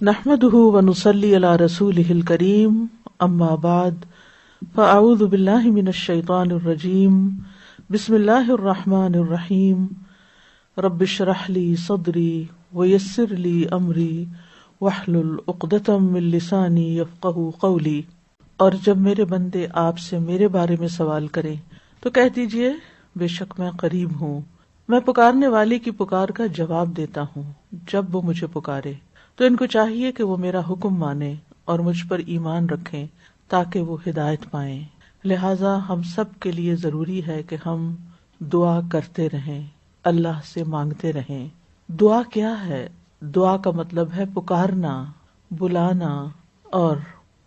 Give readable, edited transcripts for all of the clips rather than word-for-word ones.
نحمده ونصلي على رسوله الكريم اما بعد فاعوذ بالله من الشيطان الرجيم بسم الله الرحمن الرحيم رب اشرح لي صدري ويسر لي امري واحلل عقدة من لساني يفقهوا قولي۔ اور جب میرے بندے آپ سے میرے بارے میں سوال کریں تو کہہ دیجئے بے شک میں قریب ہوں، میں پکارنے والی کی پکار کا جواب دیتا ہوں جب وہ مجھے پکارے۔ تو ان کو چاہیے کہ وہ میرا حکم مانیں اور مجھ پر ایمان رکھیں تاکہ وہ ہدایت پائیں۔ لہٰذا ہم سب کے لیے ضروری ہے کہ ہم دعا کرتے رہیں، اللہ سے مانگتے رہیں۔ دعا کیا ہے؟ دعا کا مطلب ہے پکارنا، بلانا، اور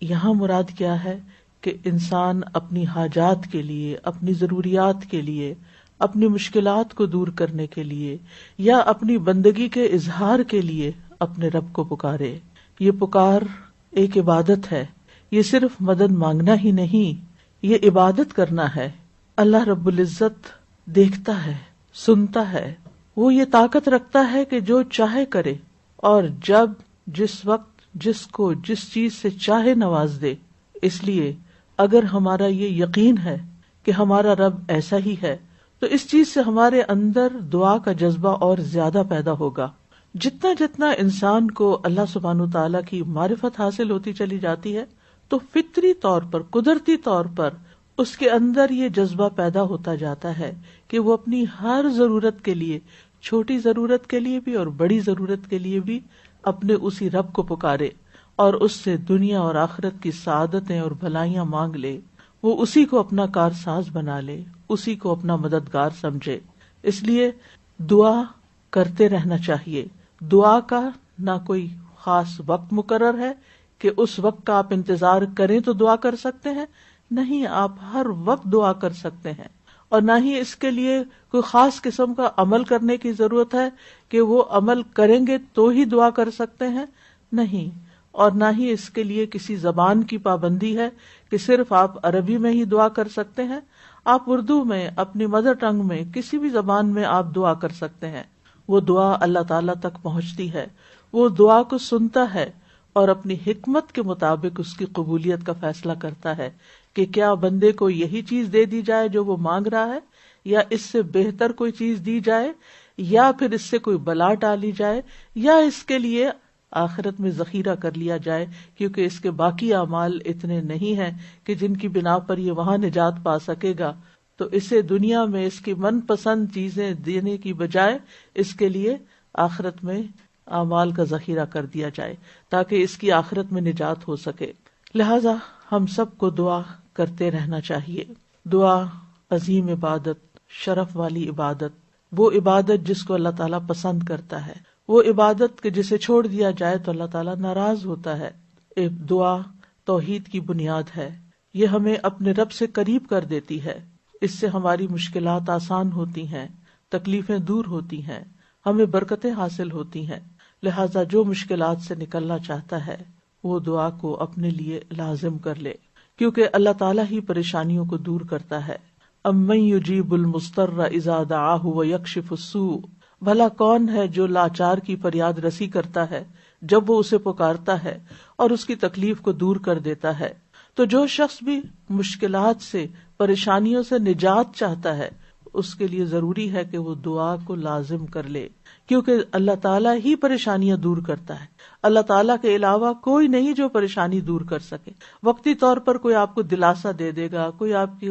یہاں مراد کیا ہے کہ انسان اپنی حاجات کے لیے، اپنی ضروریات کے لیے، اپنی مشکلات کو دور کرنے کے لیے یا اپنی بندگی کے اظہار کے لیے اپنے رب کو پکارے۔ یہ پکار ایک عبادت ہے، یہ صرف مدد مانگنا ہی نہیں، یہ عبادت کرنا ہے۔ اللہ رب العزت دیکھتا ہے، سنتا ہے، وہ یہ طاقت رکھتا ہے کہ جو چاہے کرے اور جب، جس وقت، جس کو جس چیز سے چاہے نواز دے۔ اس لیے اگر ہمارا یہ یقین ہے کہ ہمارا رب ایسا ہی ہے تو اس چیز سے ہمارے اندر دعا کا جذبہ اور زیادہ پیدا ہوگا۔ جتنا جتنا انسان کو اللہ سبحانہ تعالیٰ کی معرفت حاصل ہوتی چلی جاتی ہے تو فطری طور پر، قدرتی طور پر اس کے اندر یہ جذبہ پیدا ہوتا جاتا ہے کہ وہ اپنی ہر ضرورت کے لیے، چھوٹی ضرورت کے لیے بھی اور بڑی ضرورت کے لیے بھی اپنے اسی رب کو پکارے اور اس سے دنیا اور آخرت کی سعادتیں اور بھلائیاں مانگ لے۔ وہ اسی کو اپنا کارساز بنا لے، اسی کو اپنا مددگار سمجھے۔ اس لیے دعا کرتے رہنا چاہیے۔ دعا کا نہ کوئی خاص وقت مقرر ہے کہ اس وقت کا آپ انتظار کریں تو دعا کر سکتے ہیں، نہیں، آپ ہر وقت دعا کر سکتے ہیں۔ اور نہ ہی اس کے لیے کوئی خاص قسم کا عمل کرنے کی ضرورت ہے کہ وہ عمل کریں گے تو ہی دعا کر سکتے ہیں، نہیں۔ اور نہ ہی اس کے لیے کسی زبان کی پابندی ہے کہ صرف آپ عربی میں ہی دعا کر سکتے ہیں۔ آپ اردو میں، اپنی مدر ٹنگ میں، کسی بھی زبان میں آپ دعا کر سکتے ہیں۔ وہ دعا اللہ تعالیٰ تک پہنچتی ہے، وہ دعا کو سنتا ہے اور اپنی حکمت کے مطابق اس کی قبولیت کا فیصلہ کرتا ہے کہ کیا بندے کو یہی چیز دے دی جائے جو وہ مانگ رہا ہے، یا اس سے بہتر کوئی چیز دی جائے، یا پھر اس سے کوئی بلا ٹالی جائے، یا اس کے لیے آخرت میں ذخیرہ کر لیا جائے، کیونکہ اس کے باقی اعمال اتنے نہیں ہیں کہ جن کی بنا پر یہ وہاں نجات پا سکے گا، تو اسے دنیا میں اس کی من پسند چیزیں دینے کی بجائے اس کے لیے آخرت میں اعمال کا ذخیرہ کر دیا جائے تاکہ اس کی آخرت میں نجات ہو سکے۔ لہذا ہم سب کو دعا کرتے رہنا چاہیے۔ دعا عظیم عبادت، شرف والی عبادت، وہ عبادت جس کو اللہ تعالیٰ پسند کرتا ہے، وہ عبادت کہ جسے چھوڑ دیا جائے تو اللہ تعالیٰ ناراض ہوتا ہے۔ دعا توحید کی بنیاد ہے، یہ ہمیں اپنے رب سے قریب کر دیتی ہے، اس سے ہماری مشکلات آسان ہوتی ہیں، تکلیفیں دور ہوتی ہیں، ہمیں برکتیں حاصل ہوتی ہیں۔ لہٰذا جو مشکلات سے نکلنا چاہتا ہے وہ دعا کو اپنے لیے لازم کر لے، کیونکہ اللہ تعالیٰ ہی پریشانیوں کو دور کرتا ہے۔ امن یجیب المضطر اذا دعاہ ویکشف السوء، بھلا کون ہے جو لاچار کی فریاد رسی کرتا ہے جب وہ اسے پکارتا ہے اور اس کی تکلیف کو دور کر دیتا ہے۔ تو جو شخص بھی مشکلات سے، پریشانیوں سے نجات چاہتا ہے اس کے لیے ضروری ہے کہ وہ دعا کو لازم کر لے، کیونکہ اللہ تعالیٰ ہی پریشانیاں دور کرتا ہے۔ اللہ تعالیٰ کے علاوہ کوئی نہیں جو پریشانی دور کر سکے۔ وقتی طور پر کوئی آپ کو دلاسا دے دے گا، کوئی آپ کی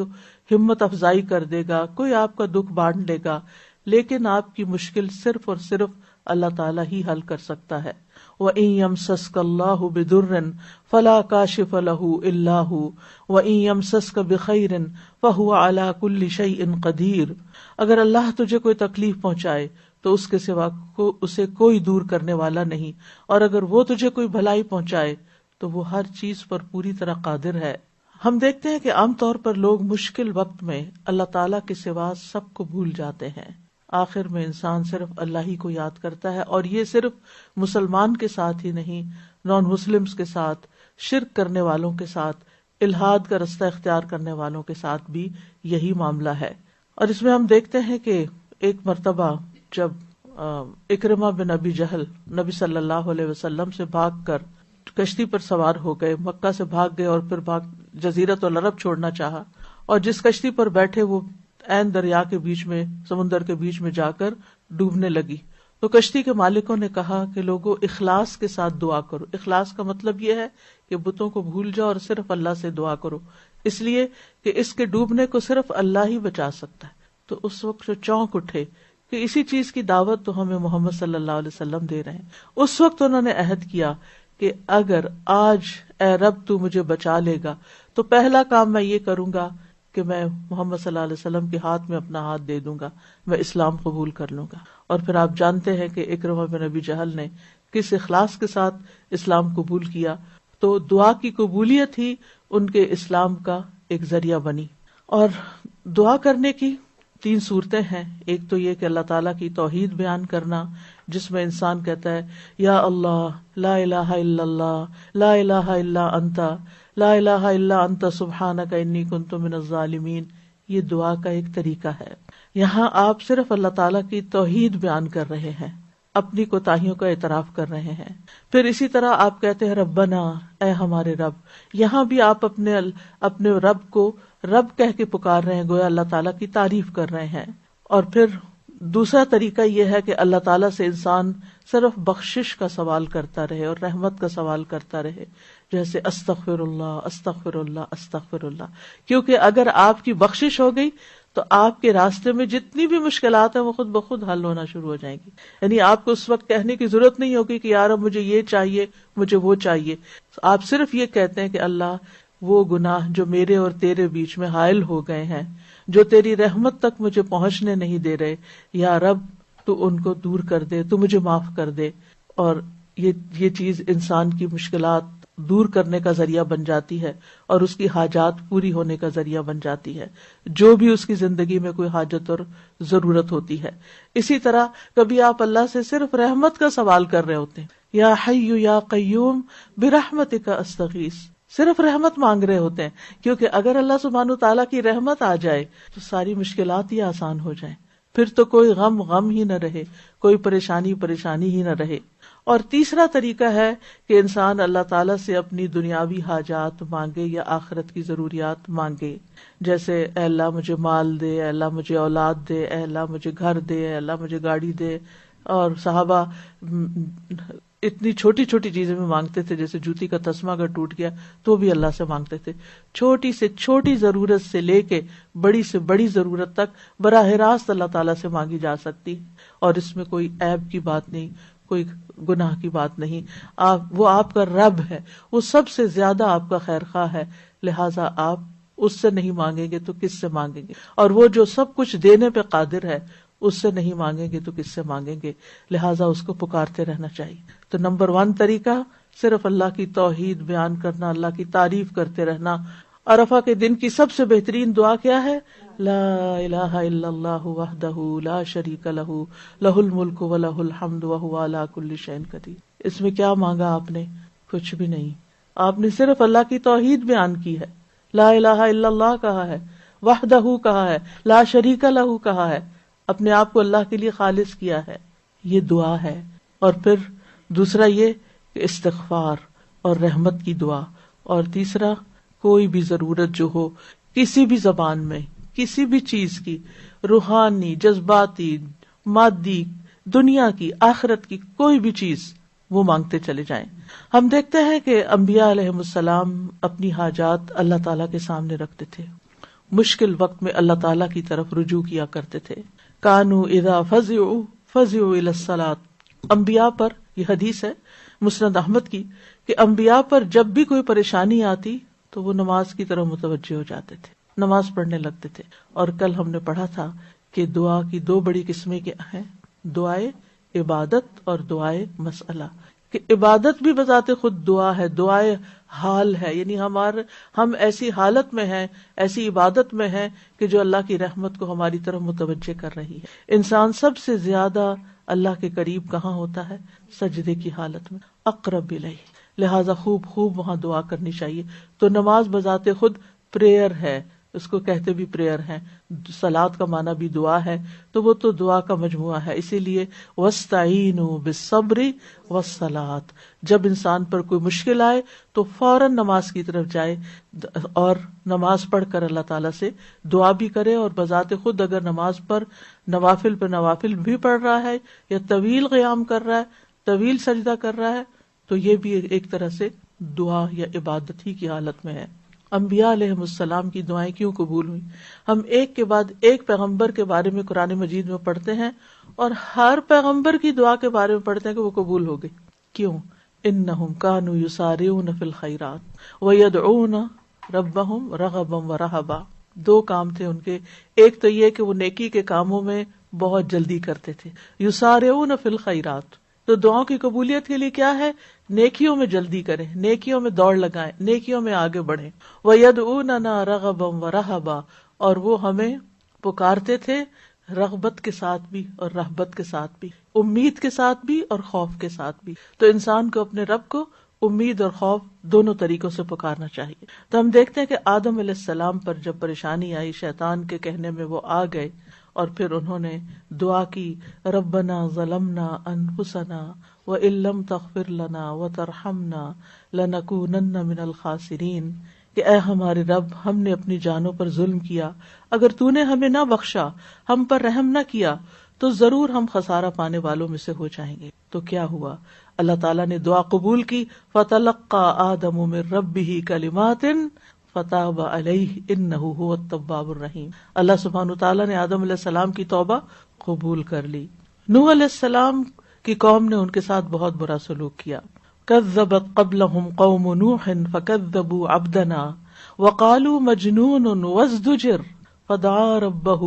ہمت افزائی کر دے گا، کوئی آپ کا دکھ بانٹ لے گا، لیکن آپ کی مشکل صرف اور صرف اللہ تعالیٰ ہی حل کر سکتا ہے۔ وَإِن يَمْسَسْكَ اللَّهُ بِضُرٍّ فَلَا كَاشِفَ لَهُ إِلَّا هُوَ وَإِن يَمْسَسْكَ بِخَيْرٍ فَهُوَ عَلَى كُلِّ شَيْءٍ قَدِيرٌ، اگر اللہ تجھے کوئی تکلیف پہنچائے تو اس کے سوا اسے کوئی دور کرنے والا نہیں، اور اگر وہ تجھے کوئی بھلائی پہنچائے تو وہ ہر چیز پر پوری طرح قادر ہے۔ ہم دیکھتے ہیں کہ عام طور پر لوگ مشکل وقت میں اللہ تعالیٰ کے سوا سب کو بھول جاتے ہیں۔ آخر میں انسان صرف اللہ ہی کو یاد کرتا ہے، اور یہ صرف مسلمان کے ساتھ ہی نہیں، نان مسلمز کے ساتھ، شرک کرنے والوں کے ساتھ، الحاد کا رستہ اختیار کرنے والوں کے ساتھ بھی یہی معاملہ ہے۔ اور اس میں ہم دیکھتے ہیں کہ ایک مرتبہ جب اکرمہ بن ابی جہل نبی صلی اللہ علیہ وسلم سے بھاگ کر کشتی پر سوار ہو گئے، مکہ سے بھاگ گئے اور پھر جزیرۃ العرب چھوڑنا چاہا، اور جس کشتی پر بیٹھے وہ عین دریا کے بیچ میں، سمندر کے بیچ میں جا کر ڈوبنے لگی۔ تو کشتی کے مالکوں نے کہا کہ لوگوں اخلاص کے ساتھ دعا کرو۔ اخلاص کا مطلب یہ ہے کہ بتوں کو بھول جاؤ اور صرف اللہ سے دعا کرو، اس لیے کہ اس کے ڈوبنے کو صرف اللہ ہی بچا سکتا ہے۔ تو اس وقت جو چونک اٹھے کہ اسی چیز کی دعوت تو ہمیں محمد صلی اللہ علیہ وسلم دے رہے ہیں، اس وقت انہوں نے عہد کیا کہ اگر آج اے رب تو مجھے بچا لے گا تو پہلا کام میں یہ کروں گا کہ میں محمد صلی اللہ علیہ وسلم کے ہاتھ میں اپنا ہاتھ دے دوں گا، میں اسلام قبول کر لوں گا۔ اور پھر آپ جانتے ہیں کہ اکرمہ بن ابی جہل نے کس اخلاص کے ساتھ اسلام قبول کیا، تو دعا کی قبولیت ہی ان کے اسلام کا ایک ذریعہ بنی۔ اور دعا کرنے کی 3 صورتیں ہیں۔ ایک تو یہ کہ اللہ تعالیٰ کی توحید بیان کرنا، جس میں انسان کہتا ہے یا اللہ لا الہ الا اللہ لا الہ الا انت لا الہ الا انت سبحانک انی کنت من الظالمین۔ یہ دعا کا ایک طریقہ ہے۔ یہاں آپ صرف اللہ تعالیٰ کی توحید بیان کر رہے ہیں، اپنی کوتاہیوں کا اعتراف کر رہے ہیں۔ پھر اسی طرح آپ کہتے ہیں ربنا، اے ہمارے رب۔ یہاں بھی آپ اپنے رب کو رب کہہ کے پکار رہے ہیں، گویا اللہ تعالیٰ کی تعریف کر رہے ہیں۔ اور پھر دوسرا طریقہ یہ ہے کہ اللہ تعالیٰ سے انسان صرف بخشش کا سوال کرتا رہے اور رحمت کا سوال کرتا رہے، جیسے استغفر اللہ استغفر اللہ استغفر اللہ، کیونکہ اگر آپ کی بخشش ہو گئی تو آپ کے راستے میں جتنی بھی مشکلات ہیں وہ خود بخود حل ہونا شروع ہو جائیں گی۔ یعنی آپ کو اس وقت کہنے کی ضرورت نہیں ہوگی کہ یار اب مجھے یہ چاہیے، مجھے وہ چاہیے۔ آپ صرف یہ کہتے ہیں کہ اللہ وہ گناہ جو میرے اور تیرے بیچ میں حائل ہو گئے ہیں، جو تیری رحمت تک مجھے پہنچنے نہیں دے رہے، یا رب تو ان کو دور کر دے، تو مجھے معاف کر دے۔ اور یہ چیز انسان کی مشکلات دور کرنے کا ذریعہ بن جاتی ہے اور اس کی حاجات پوری ہونے کا ذریعہ بن جاتی ہے، جو بھی اس کی زندگی میں کوئی حاجت اور ضرورت ہوتی ہے۔ اسی طرح کبھی آپ اللہ سے صرف رحمت کا سوال کر رہے ہوتے ہیں، یا حی یا قیوم برحمتک استغیث، صرف رحمت مانگ رہے ہوتے ہیں، کیونکہ اگر اللہ سبحانہ تعالیٰ کی رحمت آ جائے تو ساری مشکلات ہی آسان ہو جائیں، پھر تو کوئی غم ہی نہ رہے، کوئی پریشانی ہی نہ رہے۔ اور تیسرا طریقہ ہے کہ انسان اللہ تعالیٰ سے اپنی دنیاوی حاجات مانگے یا آخرت کی ضروریات مانگے، جیسے اے اللہ مجھے مال دے، اے اللہ مجھے اولاد دے، اے اللہ مجھے گھر دے، اے اللہ مجھے گاڑی دے۔ اور صحابہ اتنی چھوٹی چھوٹی چیزیں بھی مانگتے تھے، جیسے جوتی کا تسمہ اگر ٹوٹ گیا تو بھی اللہ سے مانگتے تھے۔ چھوٹی سے چھوٹی ضرورت سے لے کے بڑی سے بڑی ضرورت تک براہ راست اللہ تعالیٰ سے مانگی جا سکتی، اور اس میں کوئی عیب کی بات نہیں، کوئی گناہ کی بات نہیں۔ وہ آپ کا رب ہے، وہ سب سے زیادہ آپ کا خیر خواہ ہے، لہٰذا آپ اس سے نہیں مانگیں گے تو کس سے مانگیں گے؟ اور وہ جو سب کچھ دینے پہ قادر ہے، اس سے نہیں مانگیں گے تو کس سے مانگیں گے؟ لہٰذا اس کو پکارتے رہنا چاہیے۔ تو نمبر 1 طریقہ صرف اللہ کی توحید بیان کرنا، اللہ کی تعریف کرتے رہنا۔ عرفہ کے دن کی سب سے بہترین دعا کیا ہے؟ لا الہ الا اللہ وحدہ لا شریک لہ لہ الملک ولہ الحمد وہو علی کل شیء قدیر۔ اس میں کیا مانگا آپ نے؟ کچھ بھی نہیں، آپ نے صرف اللہ کی توحید بیان کی ہے، لا الہ الا اللہ کہا ہے، وحدہ کہا ہے، لا شریک لہ کہا ہے، اپنے آپ کو اللہ کے لیے خالص کیا ہے۔ یہ دعا ہے۔ اور پھر دوسرا یہ کہ استغفار اور رحمت کی دعا، اور تیسرا کوئی بھی ضرورت جو ہو کسی بھی زبان میں، کسی بھی چیز کی، روحانی، جذباتی، مادی، دنیا کی، آخرت کی، کوئی بھی چیز، وہ مانگتے چلے جائیں۔ ہم دیکھتے ہیں کہ انبیاء علیہم السلام اپنی حاجات اللہ تعالیٰ کے سامنے رکھتے تھے، مشکل وقت میں اللہ تعالیٰ کی طرف رجوع کیا کرتے تھے۔ کانوا اذا فزعوا الی الصلاۃ، انبیاء پر، یہ حدیث ہے مسند احمد کی، کہ انبیاء پر جب بھی کوئی پریشانی آتی تو وہ نماز کی طرف متوجہ ہو جاتے تھے، نماز پڑھنے لگتے تھے۔ اور کل ہم نے پڑھا تھا کہ دعا کی 2 بڑی قسمیں کیا ہیں، دعائے عبادت اور دعائے مسئلہ۔ کہ عبادت بھی بذات خود دعا ہے، دعائے حال ہے، یعنی ہم ایسی حالت میں ہیں، ایسی عبادت میں ہیں کہ جو اللہ کی رحمت کو ہماری طرف متوجہ کر رہی ہے۔ انسان سب سے زیادہ اللہ کے قریب کہاں ہوتا ہے؟ سجدے کی حالت میں، اقرب الیہ، لہذا خوب وہاں دعا کرنی چاہیے۔ تو نماز بذات خود پریئر ہے، اس کو کہتے بھی پریئر ہیں. صلات کا معنی بھی دعا ہے, تو وہ تو دعا کا مجموعہ ہے. اسی لیے وَاسْتَعِینُوا بِالصَّبْرِ وَالصَّلَاةِ, جب انسان پر کوئی مشکل آئے تو فوراً نماز کی طرف جائے اور نماز پڑھ کر اللہ تعالیٰ سے دعا بھی کرے. اور بذات خود اگر نماز پر نوافل پہ نوافل بھی پڑھ رہا ہے یا طویل قیام کر رہا ہے, طویل سجدہ کر رہا ہے, تو یہ بھی ایک طرح سے دعا یا عبادت ہی کی حالت میں ہے. انبیاء علیہم السلام کی دعائیں کیوں قبول ہوئی؟ ہم ایک کے بعد ایک پیغمبر کے بارے میں قرآن مجید میں پڑھتے ہیں اور ہر پیغمبر کی دعا کے بارے میں پڑھتے ہیں کہ وہ قبول ہو گئی. کیوں؟ انہم کانوا یسارعون فی الخیرات ویدعون ربہم رغبا ورہبا. دو کام تھے ان کے. ایک تو یہ کہ وہ نیکی کے کاموں میں بہت جلدی کرتے تھے. یسارعون فی الخیرات, تو دعاؤں کی قبولیت کے لیے کیا ہے؟ نیکیوں میں جلدی کریں, نیکیوں میں دوڑ لگائیں, نیکیوں میں آگے بڑھیں. وَيَدْعُونَنَا رَغَبًا وَرَهَبًا, اور وہ ہمیں پکارتے تھے رغبت کے ساتھ بھی اور رہبت کے ساتھ بھی, امید کے ساتھ بھی اور خوف کے ساتھ بھی. تو انسان کو اپنے رب کو امید اور خوف دونوں طریقوں سے پکارنا چاہیے. تو ہم دیکھتے ہیں کہ آدم علیہ السلام پر جب پریشانی آئی, شیطان کے کہنے میں وہ آ گئے اور پھر انہوں نے دعا کی, ربنا ظلمنا انفسنا وان لم تغفر لنا وترحمنا لنکونن من الخاسرین, کہ اے ہمارے رب, ہم نے اپنی جانوں پر ظلم کیا, اگر تو نے ہمیں نہ بخشا, ہم پر رحم نہ کیا, تو ضرور ہم خسارہ پانے والوں میں سے ہو جائیں گے. تو کیا ہوا؟ اللہ تعالیٰ نے دعا قبول کی. فتلقى آدم من ربه کلمات فتاب علیہ انہ هو التواب الرحیم. اللہ سبحانہ تعالیٰ نے آدم علیہ السلام کی توبہ قبول کر لی. نوح علیہ السلام کی قوم نے ان کے ساتھ بہت برا سلوک کیا. کذبت قبلہم قوم نوح فکذبوا عبدنا وقالوا مجنون وازدجر فدعا ربہ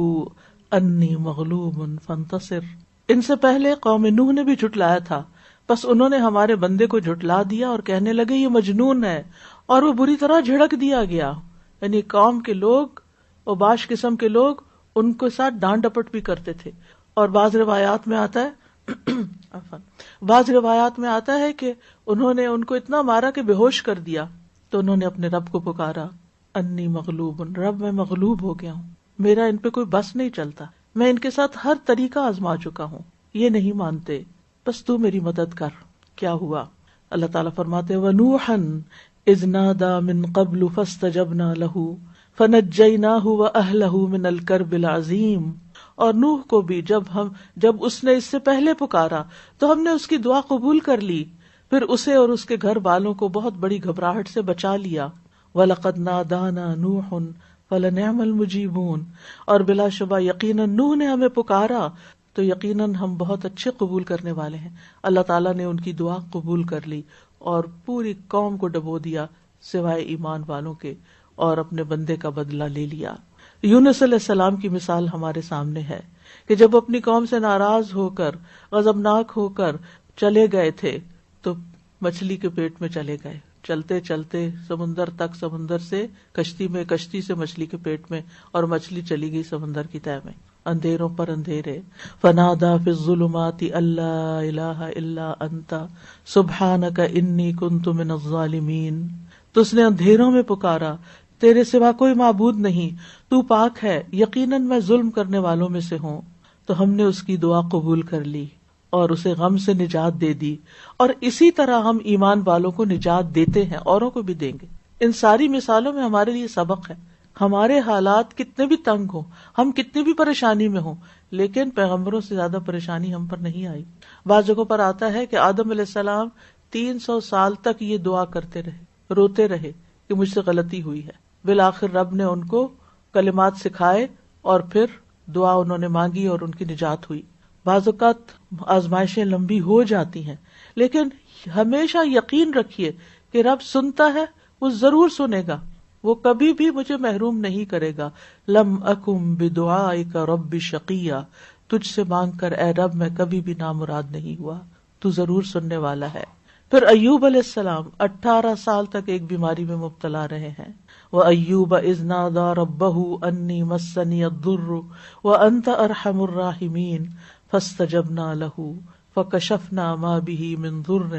انی مغلوب فانتصر. ان سے پہلے قوم نوح نے بھی جھٹلایا تھا, بس انہوں نے ہمارے بندے کو جھٹلا دیا اور کہنے لگے یہ مجنون ہے, اور وہ بری طرح جھڑک دیا گیا. یعنی قوم کے لوگ, اوباش قسم کے لوگ, ان کے ساتھ ڈانٹ ڈپٹ بھی کرتے تھے. اور بعض روایات میں آتا ہے کہ انہوں نے ان کو اتنا مارا کہ بے ہوش کر دیا. تو انہوں نے اپنے رب کو پکارا, انی مغلوب, رب میں مغلوب ہو گیا ہوں, میرا ان پہ کوئی بس نہیں چلتا, میں ان کے ساتھ ہر طریقہ آزما چکا ہوں, یہ نہیں مانتے, بس تو میری مدد کر. کیا ہوا؟ اللہ تعالیٰ فرماتے وَنُوحًا اذ نادى من قبل فاستجبنا له فنجيناه واهله من الكرب العظیم. اور نوح کو بھی جب اس نے اس سے پہلے پکارا تو ہم نے اس کی دعا قبول کر لی, پھر اسے اور اس کے گھر والوں کو بہت بڑی گھبراہٹ سے بچا لیا. وَلَقَدْ نَادَانَا نُوحٌ فَلَنِعْمَ الْمُجِيبُونَ, اور بلا شبہ یقیناً نوح نے ہمیں پکارا تو یقیناً ہم بہت اچھے قبول کرنے والے ہیں. اللہ تعالیٰ نے ان کی دعا قبول کر لی اور پوری قوم کو ڈبو دیا سوائے ایمان والوں کے, اور اپنے بندے کا بدلہ لے لیا. یونس علیہ السلام کی مثال ہمارے سامنے ہے کہ جب اپنی قوم سے ناراض ہو کر, غضبناک ہو کر چلے گئے تھے تو مچھلی کے پیٹ میں چلے گئے, چلتے چلتے سمندر تک, سمندر سے کشتی میں, کشتی سے مچھلی کے پیٹ میں, اور مچھلی چلی گئی سمندر کی تہہ میں. اندھیروں پر اندھیرے, فنادا فی الظلمات اللہ الہ الا انت سبحانک انی کنت من الظالمین. تو اس نے اندھیروں میں پکارا, تیرے سوا کوئی معبود نہیں, تو پاک ہے, یقیناً میں ظلم کرنے والوں میں سے ہوں. تو ہم نے اس کی دعا قبول کر لی اور اسے غم سے نجات دے دی, اور اسی طرح ہم ایمان والوں کو نجات دیتے ہیں, اوروں کو بھی دیں گے. ان ساری مثالوں میں ہمارے لیے سبق ہے. ہمارے حالات کتنے بھی تنگ ہوں, ہم کتنی بھی پریشانی میں ہوں, لیکن پیغمبروں سے زیادہ پریشانی ہم پر نہیں آئی. بعض جگہوں پر آتا ہے کہ آدم علیہ السلام 300 سال تک یہ دعا کرتے رہے, روتے رہے کہ مجھ سے غلطی ہوئی ہے. بالآخر رب نے ان کو کلمات سکھائے اور پھر دعا انہوں نے مانگی اور ان کی نجات ہوئی. بعض اوقات آزمائشیں لمبی ہو جاتی ہیں, لیکن ہمیشہ یقین رکھیے کہ رب سنتا ہے, وہ ضرور سنے گا, وہ کبھی بھی مجھے محروم نہیں کرے گا. لم اکم بدعائک رب شقیہ, تجھ سے مانگ کر اے رب میں کبھی بھی نامراد نہیں ہوا, تو ضرور سننے والا ہے. پھر ایوب علیہ السلام 18 سال تک ایک بیماری میں مبتلا رہے ہیں. وَأَيُّوبَ إِذْ نَادَى رَبَّهُ أَنِّي مَسَّنِيَ الضُّرُّ وَأَنْتَ أَرْحَمُ الرَّاحِمِينَ فَاسْتَجَبْنَا لَهُ فکشفنا ما به من ضر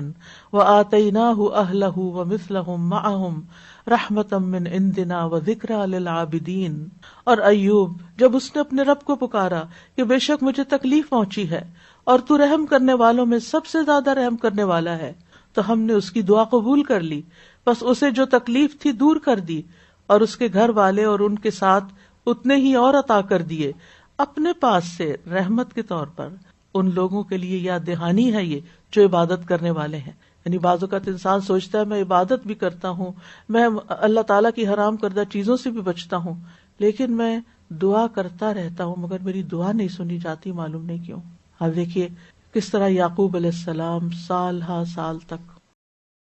وآتیناہ اہلہ ومثلہم معہم رحمتا من عندنا وذکری للعابدین. اور ایوب جب اس نے اپنے رب کو پکارا کہ بے شک مجھے تکلیف پہنچی ہے اور تو رحم کرنے والوں میں سب سے زیادہ رحم کرنے والا ہے، تو ہم نے اس کی دعا قبول کر لی، بس اسے جو تکلیف تھی دور کر دی، اور اس کے گھر والے اور ان کے ساتھ اتنے ہی اور عطا کر دیے اپنے پاس سے رحمت کے طور پر. ان لوگوں کے لیے یاد دہانی ہے یہ جو عبادت کرنے والے ہیں. یعنی بعض اوقات انسان سوچتا ہے میں عبادت بھی کرتا ہوں، میں اللہ تعالیٰ کی حرام کردہ چیزوں سے بھی بچتا ہوں، لیکن میں دعا کرتا رہتا ہوں مگر میری دعا نہیں سنی جاتی، معلوم نہیں کیوں. اب دیکھیے کس طرح یعقوب علیہ السلام سال ہا سال تک